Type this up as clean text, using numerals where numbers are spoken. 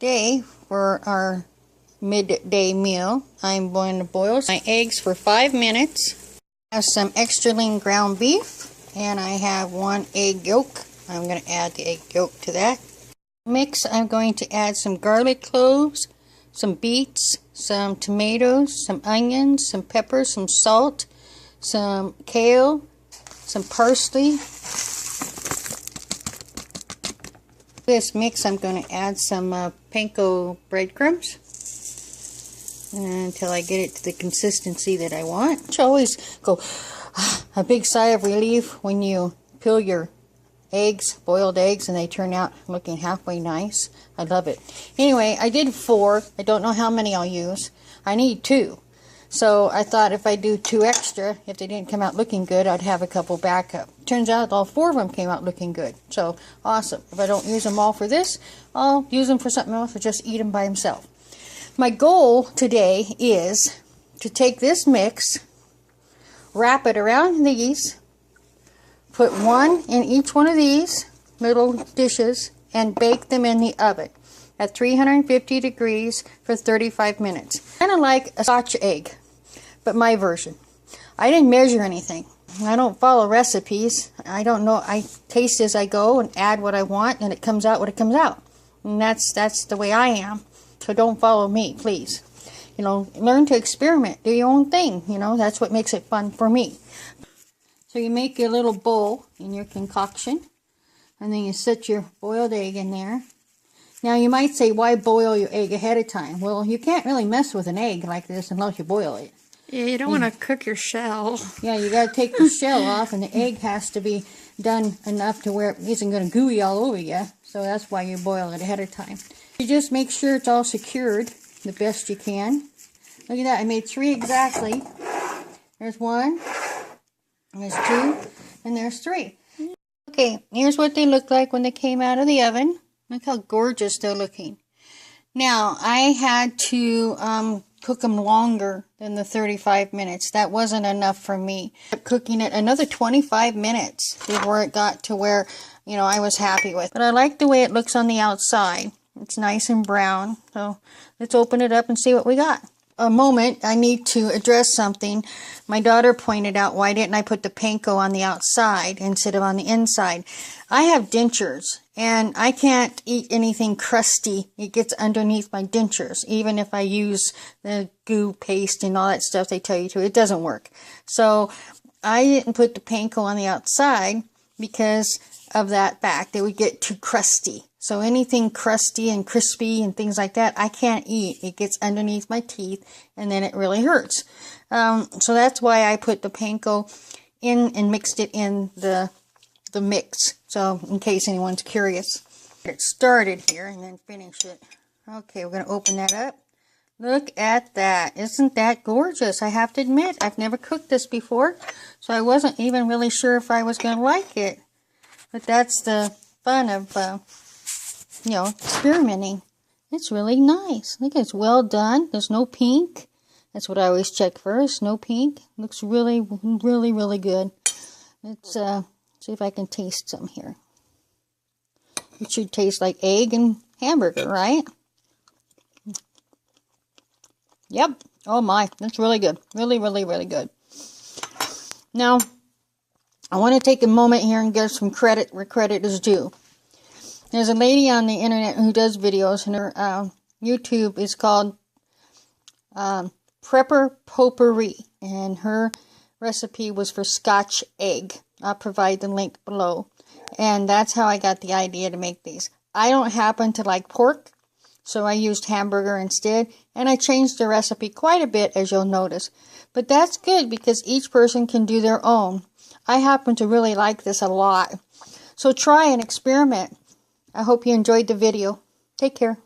Today, for our midday meal, I'm going to boil my eggs for 5 minutes. I have some extra lean ground beef, and I have 1 egg yolk. I'm going to add the egg yolk to that. Mix, I'm going to add some garlic cloves, some beets, some tomatoes, some onions, some peppers, some salt, some kale, some parsley. This mix, I'm going to add some Panko breadcrumbs until I get it to the consistency that I want. You always go a big sigh of relief when you peel your eggs, boiled eggs, and they turn out looking halfway nice. I love it. Anyway, I did 4. I don't know how many I'll use. I need 2. So I thought if I do 2 extra, if they didn't come out looking good, I'd have a couple backup. Turns out all 4 of them came out looking good. So awesome. If I don't use them all for this, I'll use them for something else or just eat them by themselves. My goal today is to take this mix, wrap it around these, put 1 in each one of these little dishes, and bake them in the oven at 350 degrees for 35 minutes. Kind of like a Scotch egg, but my version. I didn't measure anything. I don't follow recipes. I don't know. I taste as I go and add what I want, and it comes out what it comes out. And that's the way I am. So don't follow me, please. You know, learn to experiment. Do your own thing. You know, that's what makes it fun for me. So you make your little bowl in your concoction, and then you set your boiled egg in there. Now you might say, why boil your egg ahead of time? Well, you can't really mess with an egg like this unless you boil it. Yeah, you don't want to cook your shell. Yeah, you got to take the shell off, and the egg has to be done enough to where it isn't going to gooey all over you. So that's why you boil it ahead of time. You just make sure it's all secured the best you can. Look at that, I made 3 exactly. There's 1, there's 2, and there's 3. Okay, here's what they look like when they came out of the oven. Look how gorgeous they're looking. Now, I had to cook them longer than the 35 minutes. That wasn't enough for me. I kept cooking it another 25 minutes before it got to where, you know, I was happy with. But I like the way it looks on the outside. It's nice and brown. So let's open it up and see what we got. A moment, I need to address something. My daughter pointed out, why didn't I put the Panko on the outside instead of on the inside? I have dentures, and I can't eat anything crusty. It gets underneath my dentures. Even if I use the goo paste and all that stuff they tell you to, it doesn't work. So I didn't put the Panko on the outside because of that fact. It would get too crusty. So anything crusty and crispy and things like that, I can't eat. It gets underneath my teeth, and then it really hurts. So that's why I put the Panko in and mixed it in the mix. So in case anyone's curious. Get started here and then finish it. Okay, we're going to open that up. Look at that. Isn't that gorgeous? I have to admit, I've never cooked this before, so I wasn't even really sure if I was going to like it. But that's the fun of, you know, experimenting. It's really nice. Look, it's well done. There's no pink. That's what I always check first. No pink. Looks really, really, really good. Let's see if I can taste some here. It should taste like egg and hamburger, right? Yep. Oh my, that's really good. Really, really, really good. Now, I want to take a moment here and give some credit where credit is due. There's a lady on the internet who does videos, and her YouTube is called Prepper Potpourri, and her recipe was for Scotch egg. I'll provide the link below. And that's how I got the idea to make these. I don't happen to like pork, so I used hamburger instead, and I changed the recipe quite a bit, as you'll notice. But that's good because each person can do their own. I happen to really like this a lot. So try and experiment. I hope you enjoyed the video. Take care.